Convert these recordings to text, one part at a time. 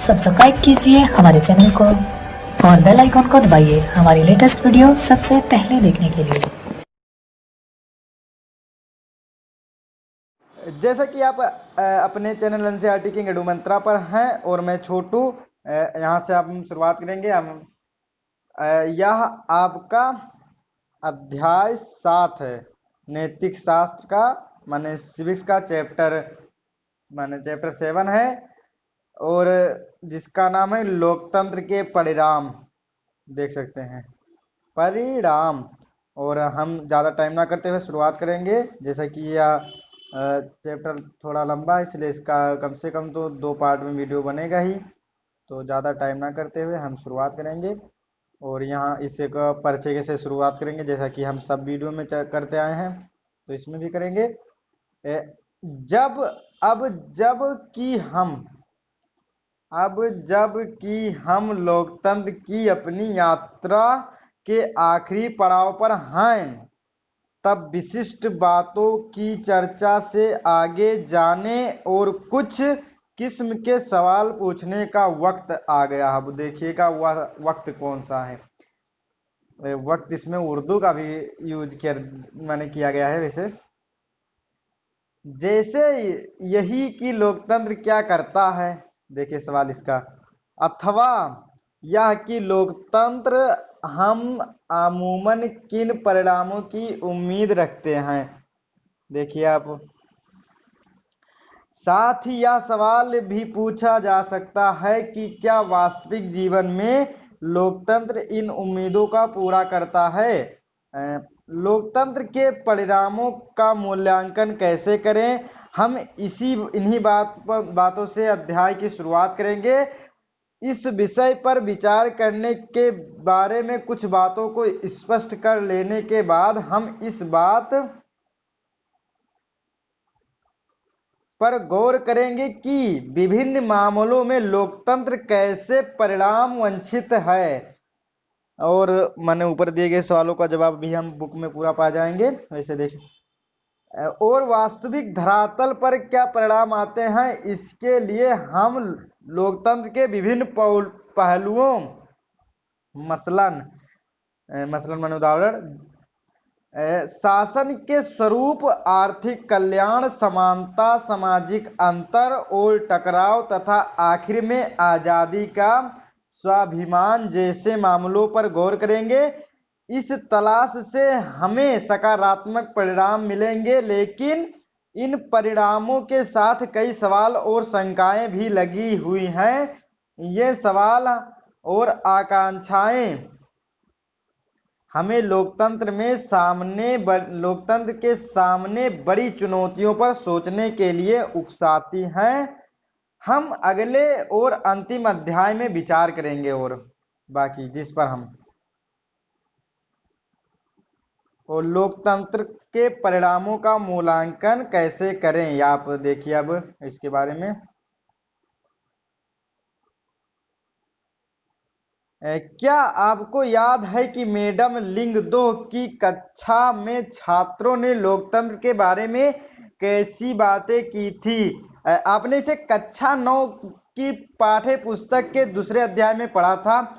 Subscribe कीजिए हमारे channel को और बेल आइकॉन को दबाइए हमारी लेटेस्ट वीडियो सबसे पहले देखने के लिए। जैसा कि आप अपने चैनल एनसीईआरटी किंग एडू मंत्रा पर हैं और मैं छोटू, यहाँ से हम शुरुआत करेंगे। यह आपका अध्याय 7 है, नैतिक शास्त्र का माने सिविक्स का चैप्टर 7 है और जिसका नाम है लोकतंत्र के परिणाम। देख सकते हैं परिणाम। और हम ज़्यादा टाइम ना करते हुए शुरुआत करेंगे। जैसा कि यह चैप्टर थोड़ा लंबा है, इसलिए इसका कम से कम तो 2 पार्ट में वीडियो बनेगा ही। तो ज़्यादा टाइम ना करते हुए हम शुरुआत करेंगे और यहाँ इसे का परिचय से शुरुआत करेंगे, जैसा कि हम सब वीडियो में करते आए हैं तो इसमें भी करेंगे। जब कि हम लोकतंत्र की अपनी यात्रा के आखिरी पड़ाव पर हैं, तब विशिष्ट बातों की चर्चा से आगे जाने और कुछ किस्म के सवाल पूछने का वक्त आ गया। अब देखिएगा वह वक्त कौन सा है। वक्त इसमें उर्दू का भी यूज किया गया है। वैसे जैसे यही कि लोकतंत्र क्या करता है, देखिए सवाल इसका, अथवा यह कि लोकतंत्र हम अमूमन किन परिणामों की उम्मीद रखते हैं। देखिए आप, साथ ही यह सवाल भी पूछा जा सकता है कि क्या वास्तविक जीवन में लोकतंत्र इन उम्मीदों का पूरा करता है। लोकतंत्र के परिणामों का मूल्यांकन कैसे करें, हम इन्हीं बातों से अध्याय की शुरुआत करेंगे। इस विषय पर विचार करने के बारे में कुछ बातों को स्पष्ट कर लेने के बाद हम इस बात पर गौर करेंगे कि विभिन्न मामलों में लोकतंत्र कैसे परिणाम वांछित है। और मैंने ऊपर दिए गए सवालों का जवाब भी हम बुक में पूरा पा जाएंगे। वैसे देखें और वास्तविक धरातल पर क्या परिणाम आते हैं, इसके लिए हम लोकतंत्र के विभिन्न पहलुओं मसलन माने उदाहरण, शासन के स्वरूप, आर्थिक कल्याण, समानता, सामाजिक अंतर और टकराव तथा आखिर में आजादी का स्वाभिमान जैसे मामलों पर गौर करेंगे। इस तलाश से हमें सकारात्मक परिणाम मिलेंगे, लेकिन इन परिणामों के साथ कई सवाल और शंकाएं भी लगी हुई हैं। ये सवाल और आकांक्षाएं हमें लोकतंत्र के सामने बड़ी चुनौतियों पर सोचने के लिए उकसाती हैं। हम अगले और अंतिम अध्याय में विचार करेंगे और बाकी जिस पर हम और लोकतंत्र के परिणामों का मूल्यांकन कैसे करें। या आप देखिए अब इसके बारे में, क्या आपको याद है कि मैडम लिंगदो की कक्षा में छात्रों ने लोकतंत्र के बारे में कैसी बातें की थी। आपने इसे कक्षा 9 की पाठ्य पुस्तक के दूसरे अध्याय में पढ़ा था।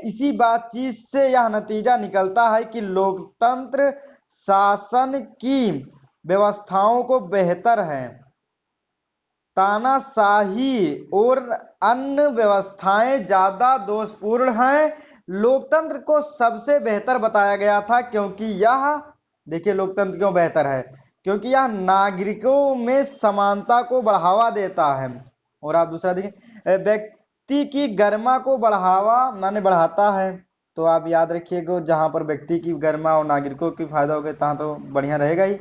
इसी बातचीत से यह नतीजा निकलता है कि लोकतंत्र शासन की व्यवस्थाओं को बेहतर है, तानाशाही और अन्य व्यवस्थाएं ज्यादा दोषपूर्ण हैं। लोकतंत्र को सबसे बेहतर बताया गया था क्योंकि यह, देखिए लोकतंत्र क्यों बेहतर है, क्योंकि यह नागरिकों में समानता को बढ़ावा देता है। और आप दूसरा देखिए, व्यक्ति की गरिमा को बढ़ाता है। तो आप याद रखिएगा, जहां पर व्यक्ति की गरिमा और नागरिकों की फायदा होगा तहां तो बढ़िया रहेगा ही।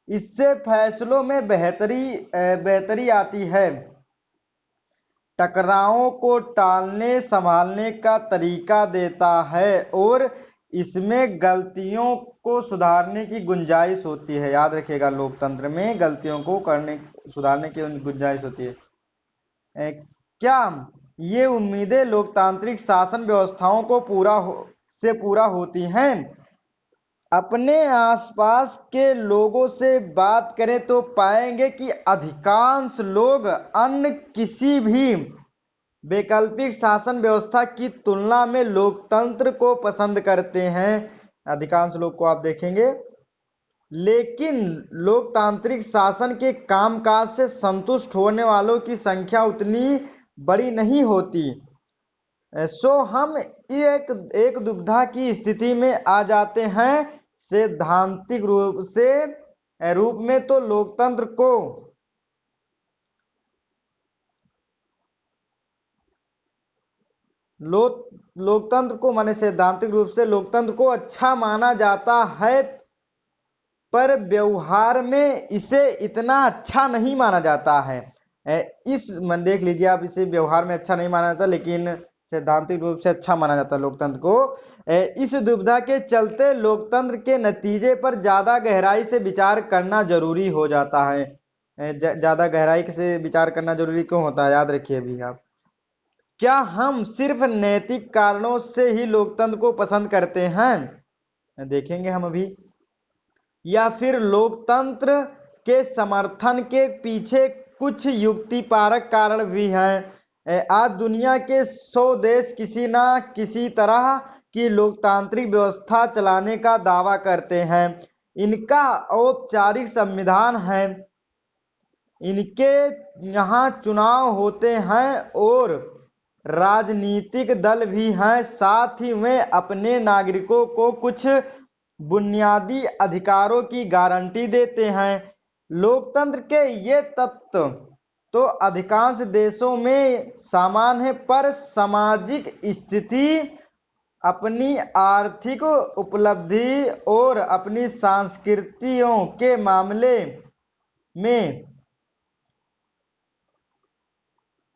इससे फैसलों में बेहतरी आती है, टकरावों को टालने संभालने का तरीका देता है और इसमें गलतियों को सुधारने की गुंजाइश होती है। याद रखिएगा, लोकतंत्र में गलतियों को सुधारने की गुंजाइश होती है। क्या ये उम्मीदें लोकतांत्रिक शासन व्यवस्थाओं को पूरा होती हैं। अपने आसपास के लोगों से बात करें तो पाएंगे कि अधिकांश लोग अन्य किसी भी वैकल्पिक शासन व्यवस्था की तुलना में लोकतंत्र को पसंद करते हैं, अधिकांश लोग को आप देखेंगे। लेकिन लोकतांत्रिक शासन के कामकाज से संतुष्ट होने वालों की संख्या उतनी बड़ी नहीं होती। सो हम एक दुविधा की स्थिति में आ जाते हैं। सैद्धांतिक रूप में तो लोकतंत्र को माने सैद्धांतिक रूप से लोकतंत्र को अच्छा माना जाता है, पर व्यवहार में इसे इतना अच्छा नहीं माना जाता है। देख लीजिए आप, इसे व्यवहार में अच्छा नहीं माना जाता, लेकिन सैद्धांतिक रूप से अच्छा माना जाता है लोकतंत्र को। इस दुविधा के चलते लोकतंत्र के नतीजे पर ज्यादा गहराई से विचार करना जरूरी हो जाता है। ज्यादा गहराई से विचार करना जरूरी क्यों होता है, याद रखिए अभी आप। क्या हम सिर्फ नैतिक कारणों से ही लोकतंत्र को पसंद करते हैं, देखेंगे हम अभी, या फिर लोकतंत्र के समर्थन के पीछे कुछ युक्तिपरक कारण भी हैं। आज दुनिया के 100 देश किसी ना किसी तरह की लोकतांत्रिक व्यवस्था चलाने का दावा करते हैं। इनका औपचारिक संविधान है, इनके यहाँ चुनाव होते हैं और राजनीतिक दल भी हैं। साथ ही वे अपने नागरिकों को कुछ बुनियादी अधिकारों की गारंटी देते हैं। लोकतंत्र के ये तत्व तो अधिकांश देशों में सामान्य है, पर सामाजिक स्थिति, अपनी आर्थिक उपलब्धि और अपनी संस्कृतियों के मामले में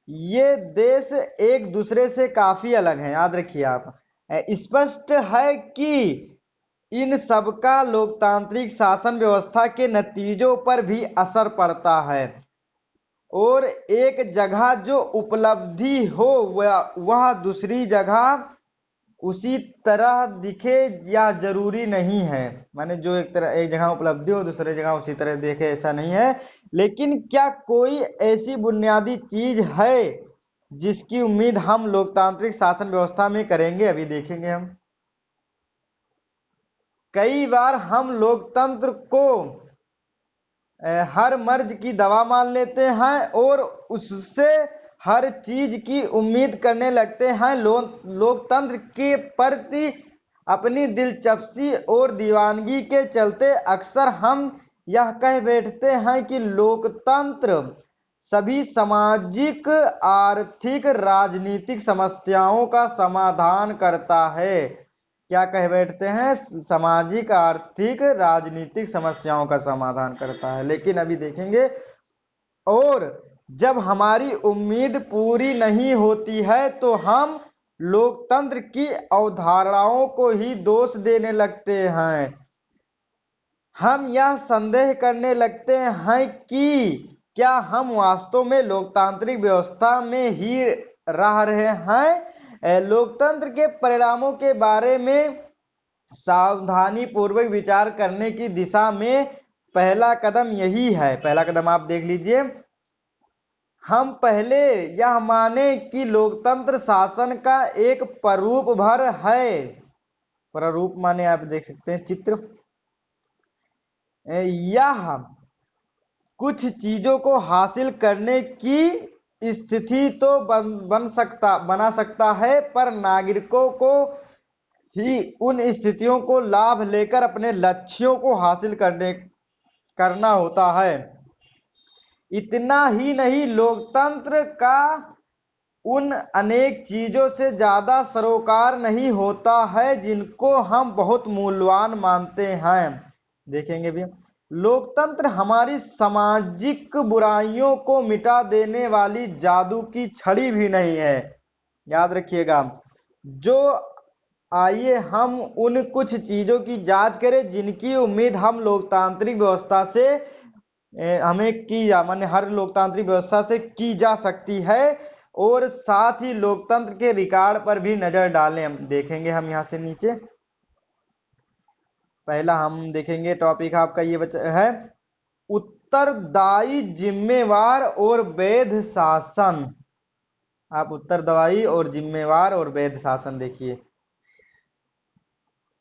ये देश एक दूसरे से काफी अलग हैं, याद रखिए आप। स्पष्ट है कि इन सबका लोकतांत्रिक शासन व्यवस्था के नतीजों पर भी असर पड़ता है, और एक जगह जो उपलब्धि हो वह दूसरी जगह उसी तरह दिखे या जरूरी नहीं है। माने जो एक जगह उपलब्धि हो दूसरी जगह उसी तरह देखे, ऐसा नहीं है। लेकिन क्या कोई ऐसी बुनियादी चीज है जिसकी उम्मीद हम लोकतांत्रिक शासन व्यवस्था में करेंगे, अभी देखेंगे हम। कई बार हम लोकतंत्र को हर मर्ज की दवा मान लेते हैं और उससे हर चीज की उम्मीद करने लगते हैं। लोकतंत्र के प्रति अपनी दिलचस्पी और दीवानगी के चलते अक्सर हम यह कह बैठते हैं कि लोकतंत्र सभी सामाजिक, आर्थिक, राजनीतिक समस्याओं का समाधान करता है। क्या कह बैठते हैं, सामाजिक, आर्थिक, राजनीतिक समस्याओं का समाधान करता है। लेकिन अभी देखेंगे, और जब हमारी उम्मीद पूरी नहीं होती है तो हम लोकतंत्र की अवधारणाओं को ही दोष देने लगते हैं। हम यह संदेह करने लगते हैं कि क्या हम वास्तव में लोकतांत्रिक व्यवस्था में ही रह रहे हैं। लोकतंत्र के परिणामों के बारे में सावधानी पूर्वक विचार करने की दिशा में पहला कदम यही है। पहला कदम आप देख लीजिए, हम पहले यह माने कि लोकतंत्र शासन का एक प्रारूप भर है। प्रारूप माने आप देख सकते हैं चित्र। यह कुछ चीजों को हासिल करने की स्थिति तो बना सकता है, पर नागरिकों को ही उन स्थितियों को लाभ लेकर अपने लक्ष्यों को हासिल करना होता है। इतना ही नहीं, लोकतंत्र का उन अनेक चीजों से ज्यादा सरोकार नहीं होता है जिनको हम बहुत मूल्यवान मानते हैं। देखेंगे भी, लोकतंत्र हमारी सामाजिक बुराइयों को मिटा देने वाली जादू की छड़ी भी नहीं है, याद रखिएगा। जो आइए हम उन कुछ चीजों की जांच करें जिनकी उम्मीद हम लोकतांत्रिक व्यवस्था से माने हर लोकतांत्रिक व्यवस्था से की जा सकती है, और साथ ही लोकतंत्र के रिकॉर्ड पर भी नजर डालें। हम देखेंगे, हम यहां से नीचे पहला हम देखेंगे टॉपिक आपका ये है उत्तरदायी, जिम्मेवार और वैध शासन। आप उत्तरदायी और जिम्मेवार और वैध शासन देखिए।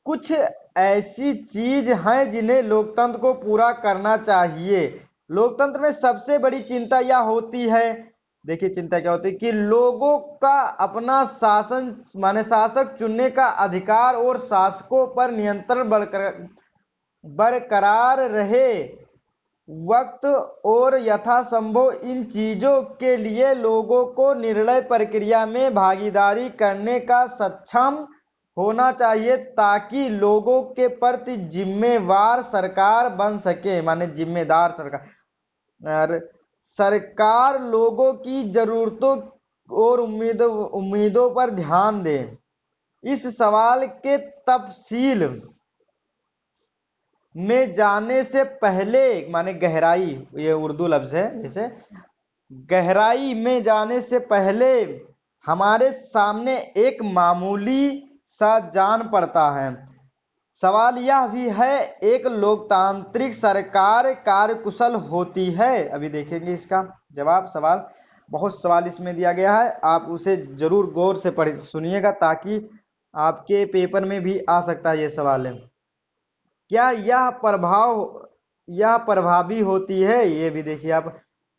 कुछ ऐसी चीज हैं जिन्हें लोकतंत्र को पूरा करना चाहिए। लोकतंत्र में सबसे बड़ी चिंता यह होती है, देखिए चिंता क्या होती है, कि लोगों का अपना शासन माने शासक चुनने का अधिकार और शासकों पर नियंत्रण बरकरार रहे। वक्त और यथासंभव इन चीजों के लिए लोगों को निर्णय प्रक्रिया में भागीदारी करने का सक्षम होना चाहिए, ताकि लोगों के प्रति जिम्मेवार सरकार बन सके, माने जिम्मेदार सरकार। और सरकार लोगों की जरूरतों और उम्मीदों पर ध्यान दे। इस सवाल के तफसील में जाने से पहले, माने गहराई, ये उर्दू लफ्ज है, जैसे गहराई में जाने से पहले हमारे सामने एक मामूली सा जान पड़ता है। सवाल यह भी है, एक लोकतांत्रिक सरकार कार्यकुशल होती है? अभी देखेंगे इसका जवाब। सवाल, बहुत सवाल इसमें दिया गया है, आप उसे जरूर गौर से पढ़ सुनिएगा, ताकि आपके पेपर में भी आ सकता है ये सवाल है। क्या यह प्रभावी होती है? ये भी देखिए आप।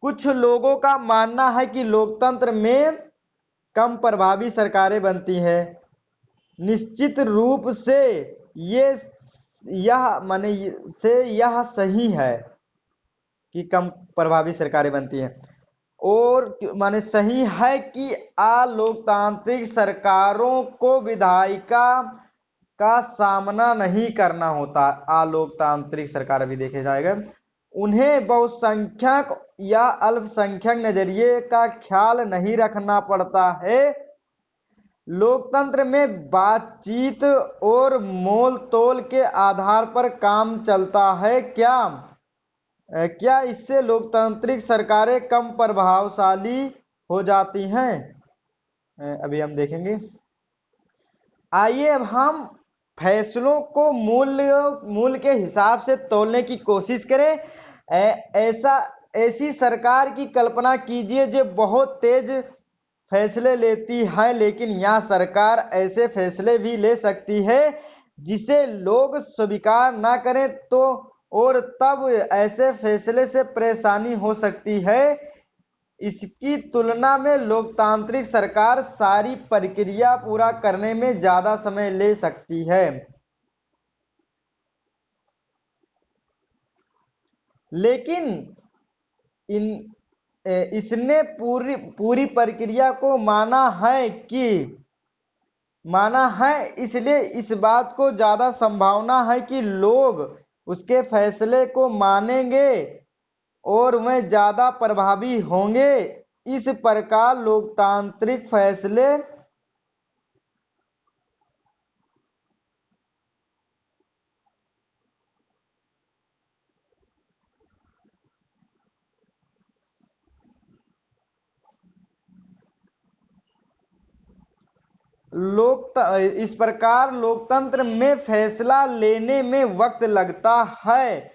कुछ लोगों का मानना है कि लोकतंत्र में कम प्रभावी सरकारें बनती हैं। निश्चित रूप से यह सही है कि कम प्रभावी सरकारें बनती हैं, और माने सही है कि अलोकतांत्रिक सरकारों को विधायिका का सामना नहीं करना होता। अलोकतांत्रिक सरकार अभी देखे जाएगा, उन्हें बहुसंख्यक या अल्पसंख्यक नजरिए का ख्याल नहीं रखना पड़ता है। लोकतंत्र में बातचीत और मोल तोल के आधार पर काम चलता है। क्या इससे लोकतांत्रिक सरकारें कम प्रभावशाली हो जाती हैं? अभी हम देखेंगे। आइए अब हम फैसलों को मूल्य के हिसाब से तोलने की कोशिश करें। ऐसी सरकार की कल्पना कीजिए जो बहुत तेज फैसले लेती है, लेकिन यह सरकार ऐसे फैसले भी ले सकती है जिसे लोग स्वीकार ना करें, तो और तब ऐसे फैसले से परेशानी हो सकती है। इसकी तुलना में लोकतांत्रिक सरकार सारी प्रक्रिया पूरा करने में ज्यादा समय ले सकती है। लेकिन इसने पूरी प्रक्रिया को माना है, इसलिए इस बात को ज्यादा संभावना है कि लोग उसके फैसले को मानेंगे और वह ज्यादा प्रभावी होंगे। इस प्रकार लोकतांत्रिक फैसले इस प्रकार लोकतंत्र में फैसला लेने में वक्त लगता है,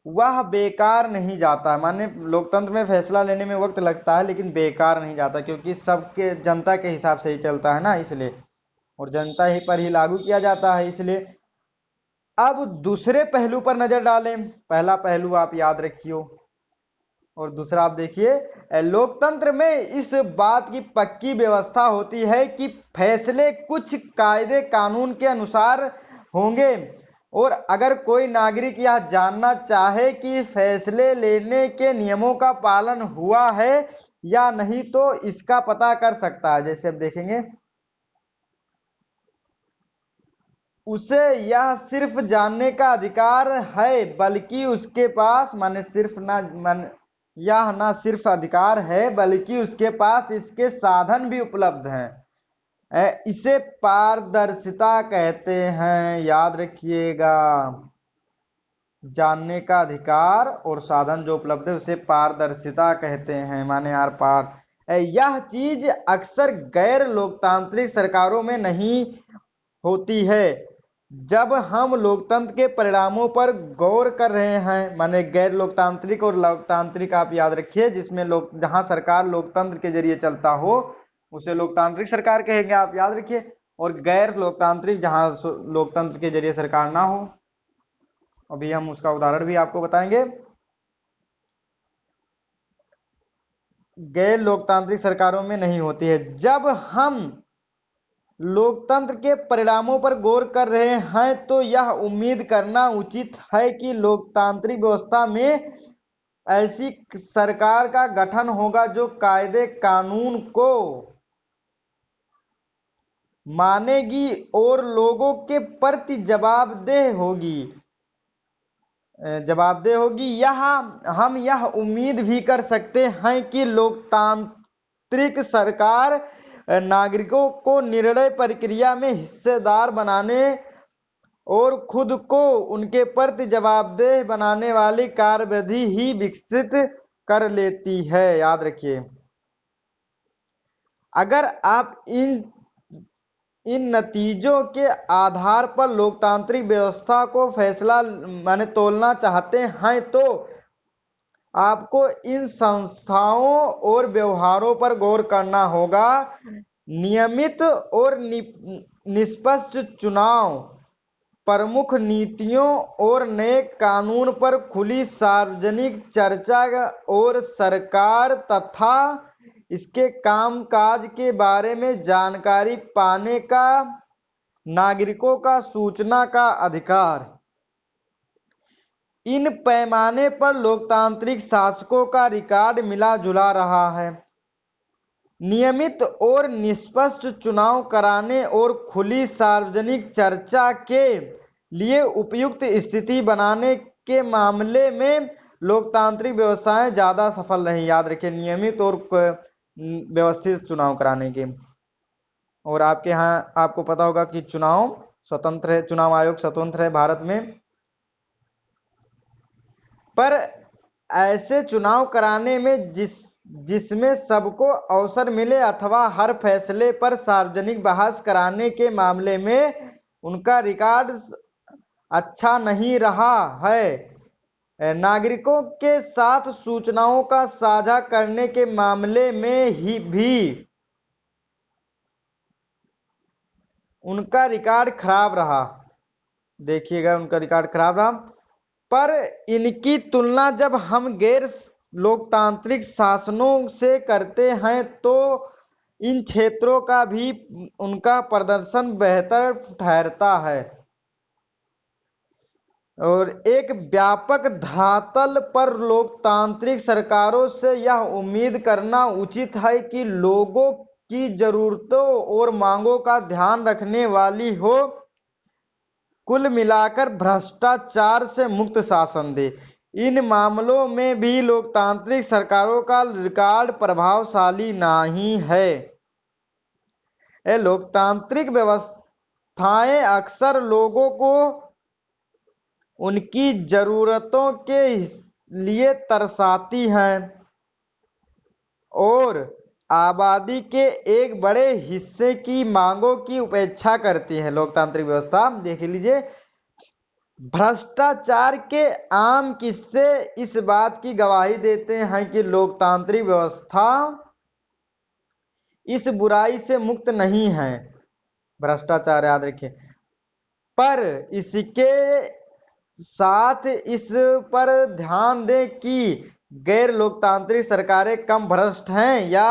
वह बेकार नहीं जाता। माने लोकतंत्र में फैसला लेने में वक्त लगता है लेकिन बेकार नहीं जाता, क्योंकि सबके जनता के हिसाब से ही चलता है ना, इसलिए, और जनता ही पर ही लागू किया जाता है, इसलिए। अब दूसरे पहलू पर नजर डालें। पहला पहलू आप याद रखिए और दूसरा आप देखिए। लोकतंत्र में इस बात की पक्की व्यवस्था होती है कि फैसले कुछ कायदे कानून के अनुसार होंगे, और अगर कोई नागरिक यह जानना चाहे कि फैसले लेने के नियमों का पालन हुआ है या नहीं, तो इसका पता कर सकता है। जैसे अब देखेंगे, उसे यह सिर्फ जानने का अधिकार है, बल्कि उसके पास यह ना सिर्फ अधिकार है बल्कि उसके पास इसके साधन भी उपलब्ध हैं। इसे पारदर्शिता कहते हैं, याद रखिएगा। जानने का अधिकार और साधन जो उपलब्ध है उसे पारदर्शिता कहते हैं, माने आर पार। यह चीज अक्सर गैर लोकतांत्रिक सरकारों में नहीं होती है। जब हम लोकतंत्र के परिणामों पर गौर कर रहे हैं, माने गैर लोकतांत्रिक और लोकतांत्रिक आप याद रखिए, जिसमें जहां सरकार लोकतंत्र के जरिए चलता हो, उसे लोकतांत्रिक सरकार कहेंगे, आप याद रखिए। और गैर लोकतांत्रिक जहां लोकतंत्र के जरिए सरकार ना हो, अभी हम उसका उदाहरण भी आपको बताएंगे। गैर लोकतांत्रिक सरकारों में नहीं होती है। जब हम लोकतंत्र के परिणामों पर गौर कर रहे हैं तो यह उम्मीद करना उचित है कि लोकतांत्रिक व्यवस्था में ऐसी सरकार का गठन होगा जो कायदे कानून को मानेगी और लोगों के प्रति जवाबदेह होगी। हम यह उम्मीद भी कर सकते हैं कि लोकतांत्रिक सरकार नागरिकों को निर्णय प्रक्रिया में हिस्सेदार बनाने और खुद को उनके प्रति जवाबदेह बनाने वाली कार्यविधि ही विकसित कर लेती है। याद रखिए, अगर आप इन नतीजों के आधार पर लोकतांत्रिक व्यवस्था को फैसला माने तोलना चाहते हैं तो आपको इन संस्थाओं और व्यवहारों पर गौर करना होगा। नियमित और निष्पक्ष चुनाव, प्रमुख नीतियों और नए कानून पर खुली सार्वजनिक चर्चा और सरकार तथा इसके कामकाज के बारे में जानकारी पाने का नागरिकों का सूचना का अधिकार, इन पैमाने पर लोकतांत्रिक शासकों का रिकॉर्ड मिला जुला रहा है। नियमित और निष्पक्ष चुनाव कराने और खुली सार्वजनिक चर्चा के लिए उपयुक्त स्थिति बनाने के मामले में लोकतांत्रिक व्यवस्थाएं ज्यादा सफल रही। याद रखिए, नियमित और व्यवस्थित चुनाव कराने के। और आपके यहाँ आपको पता होगा कि चुनाव स्वतंत्र है, चुनाव आयोग स्वतंत्र है भारत में, पर ऐसे चुनाव कराने में जिसमें सबको अवसर मिले अथवा हर फैसले पर सार्वजनिक बहस कराने के मामले में उनका रिकॉर्ड अच्छा नहीं रहा है। नागरिकों के साथ सूचनाओं का साझा करने के मामले में ही भी उनका रिकॉर्ड खराब रहा। देखिएगा, उनका रिकॉर्ड खराब रहा। पर इनकी तुलना जब हम गैर लोकतांत्रिक शासनों से करते हैं तो इन क्षेत्रों का भी उनका प्रदर्शन बेहतर ठहरता है। और एक व्यापक धरातल पर लोकतांत्रिक सरकारों से यह उम्मीद करना उचित है कि लोगों की जरूरतों और मांगों का ध्यान रखने वाली हो, कुल मिलाकर भ्रष्टाचार से मुक्त शासन दे। इन मामलों में भी लोकतांत्रिक सरकारों का रिकॉर्ड प्रभावशाली नहीं है। लोकतांत्रिक व्यवस्थाएं अक्सर लोगों को उनकी जरूरतों के लिए तरसाती हैं और आबादी के एक बड़े हिस्से की मांगों की उपेक्षा करती है। लोकतांत्रिक व्यवस्था देख लीजिए, भ्रष्टाचार के आम किस्से इस बात की गवाही देते हैं कि लोकतांत्रिक व्यवस्था इस बुराई से मुक्त नहीं है, भ्रष्टाचार, याद रखिए। पर इसके साथ इस पर ध्यान दें कि गैर लोकतांत्रिक सरकारें कम भ्रष्ट हैं या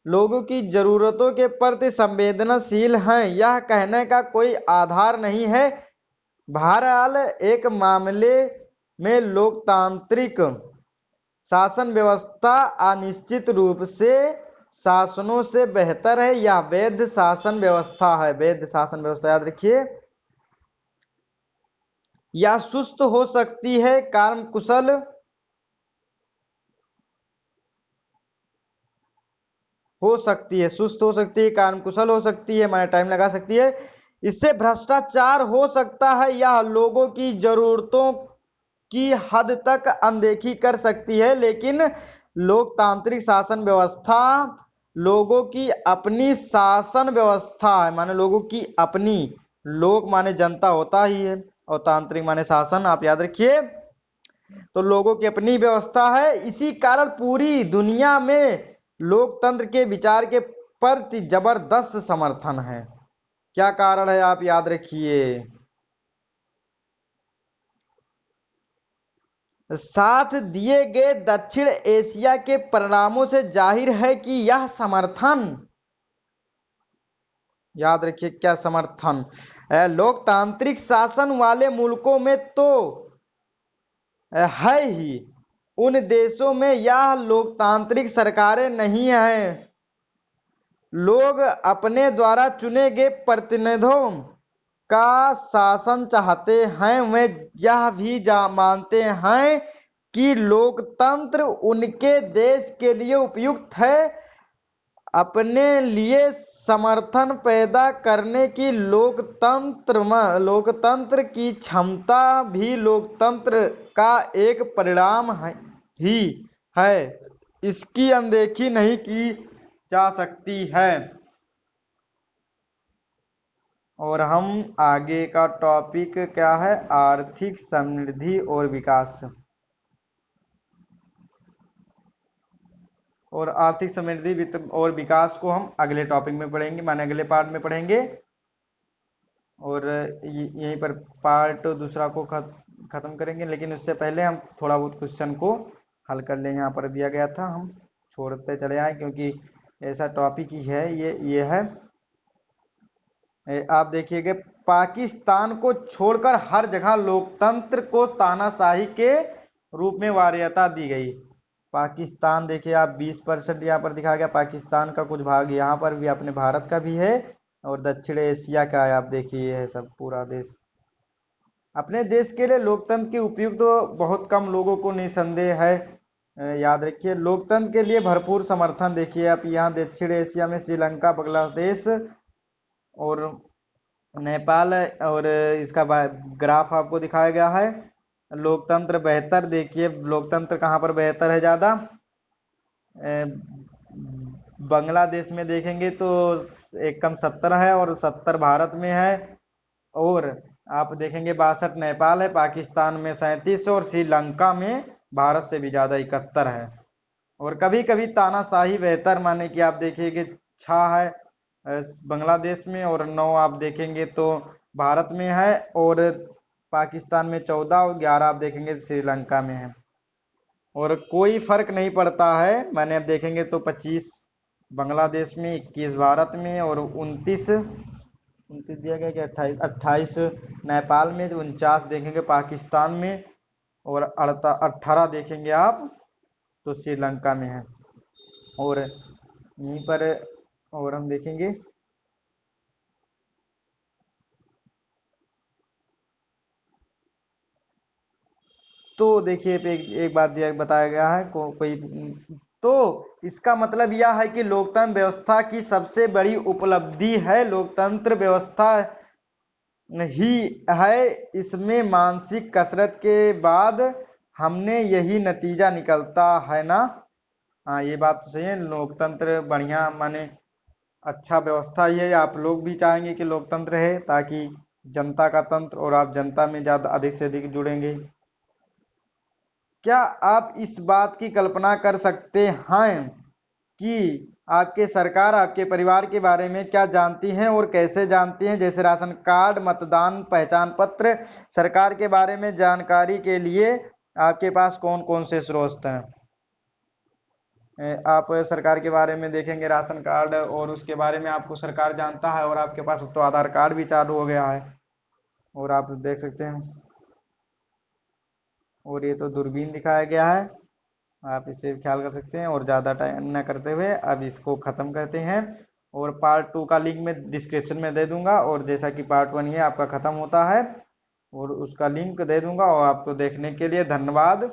लोगों की जरूरतों के प्रति संवेदनशील हैं, यह कहने का कोई आधार नहीं है। बहरहाल एक मामले में लोकतांत्रिक शासन व्यवस्था अनिश्चित रूप से शासनों से बेहतर है। यह वैध शासन व्यवस्था है, वैध शासन व्यवस्था, याद रखिए। या सुस्त हो सकती है, कार्यकुशल हो सकती है, सुस्त हो सकती है, कार्यकुशल हो सकती है, माने टाइम लगा सकती है। इससे भ्रष्टाचार हो सकता है या लोगों की जरूरतों की हद तक अनदेखी कर सकती है। लेकिन लोकतांत्रिक शासन व्यवस्था लोगों की अपनी शासन व्यवस्था है, माने लोगों की अपनी, लोग माने जनता होता ही है और तांत्रिक माने शासन, आप याद रखिए। तो लोगों की अपनी व्यवस्था है। इसी कारण पूरी दुनिया में लोकतंत्र के विचार के प्रति जबरदस्त समर्थन है। क्या कारण है आप याद रखिए। साथ दिए गए दक्षिण एशिया के परिणामों से जाहिर है कि यह समर्थन, याद रखिए क्या समर्थन, लोकतांत्रिक शासन वाले मुल्कों में तो है ही, उन देशों में यह लोकतांत्रिक सरकारें नहीं हैं। लोग अपने द्वारा चुने गए प्रतिनिधियों का शासन चाहते हैं। वे यह भी मानते हैं कि लोकतंत्र उनके देश के लिए उपयुक्त है। अपने लिए समर्थन पैदा करने की लोकतंत्र की क्षमता भी लोकतंत्र का एक परिणाम ही है। इसकी अनदेखी नहीं की जा सकती है। और हम आगे का टॉपिक क्या है, आर्थिक समृद्धि और विकास। और आर्थिक समृद्धि और विकास को हम अगले टॉपिक में पढ़ेंगे, माने अगले पार्ट में पढ़ेंगे। और यहीं पर पार्ट दूसरा को खत्म करेंगे, लेकिन उससे पहले हम थोड़ा बहुत क्वेश्चन को हल कर लें। यहाँ पर दिया गया था, हम छोड़ते चले आए क्योंकि ऐसा टॉपिक ही है ये है। आप देखिएगा, पाकिस्तान को छोड़कर हर जगह लोकतंत्र को तानाशाही के रूप में वरीयता दी गई। पाकिस्तान देखिए आप 20% यहाँ पर दिखाया गया, पाकिस्तान का कुछ भाग यहाँ पर भी अपने भारत का भी है और दक्षिण एशिया का है। आप देखिए है सब पूरा देश। अपने देश के लिए लोकतंत्र के उपयुक्त तो बहुत कम लोगों को निसंदेह है। याद रखिए लोकतंत्र के लिए भरपूर समर्थन। देखिए आप यहाँ दक्षिण एशिया में श्रीलंका, बांग्लादेश और नेपाल, और इसका ग्राफ आपको दिखाया गया है। लोकतंत्र बेहतर, देखिए लोकतंत्र कहाँ पर बेहतर है ज़्यादा, बांग्लादेश में देखेंगे तो एक कम 70 है और 70 भारत में है। और आप देखेंगे 62 नेपाल है, पाकिस्तान में 37 और श्रीलंका में भारत से भी ज़्यादा 71 है। और कभी कभी तानाशाही बेहतर, माने कि आप देखिए 6 है बांग्लादेश में और 9 आप देखेंगे तो भारत में है, और पाकिस्तान में 14 और 11 आप देखेंगे श्रीलंका में है। और कोई फर्क नहीं पड़ता है, मैंने अब देखेंगे तो 25 बांग्लादेश में, 21 भारत में और 29 दिया गया कि 28 नेपाल में, 49 देखेंगे पाकिस्तान में और 18 देखेंगे आप तो श्रीलंका में है। और यहीं पर और हम देखेंगे तो देखिए एक बात बताया गया है कोई तो इसका मतलब यह है कि लोकतंत्र व्यवस्था की सबसे बड़ी उपलब्धि है लोकतंत्र व्यवस्था ही है। इसमें मानसिक कसरत के बाद हमने यही नतीजा निकलता है ना। हाँ ये बात तो सही है, लोकतंत्र बढ़िया माने अच्छा व्यवस्था ही है। आप लोग भी चाहेंगे कि लोकतंत्र है ताकि जनता का तंत्र, और आप जनता में ज़्यादा अधिक से अधिक जुड़ेंगे। क्या आप इस बात की कल्पना कर सकते हैं कि आपके सरकार आपके परिवार के बारे में क्या जानती हैं और कैसे जानती हैं, जैसे राशन कार्ड, मतदान पहचान पत्र। सरकार के बारे में जानकारी के लिए आपके पास कौन कौन से स्रोत हैं। आप सरकार के बारे में देखेंगे राशन कार्ड, और उसके बारे में आपको सरकार जानता है, और आपके पास तो आधार कार्ड भी चालू हो गया है और आप देख सकते हैं। और ये तो दूरबीन दिखाया गया है, आप इसे ख्याल कर सकते हैं। और ज़्यादा टाइम न करते हुए अब इसको ख़त्म करते हैं, और पार्ट 2 का लिंक मैं डिस्क्रिप्शन में दे दूंगा। और जैसा कि पार्ट 1 ये आपका ख़त्म होता है और उसका लिंक दे दूंगा। और आपको देखने के लिए धन्यवाद।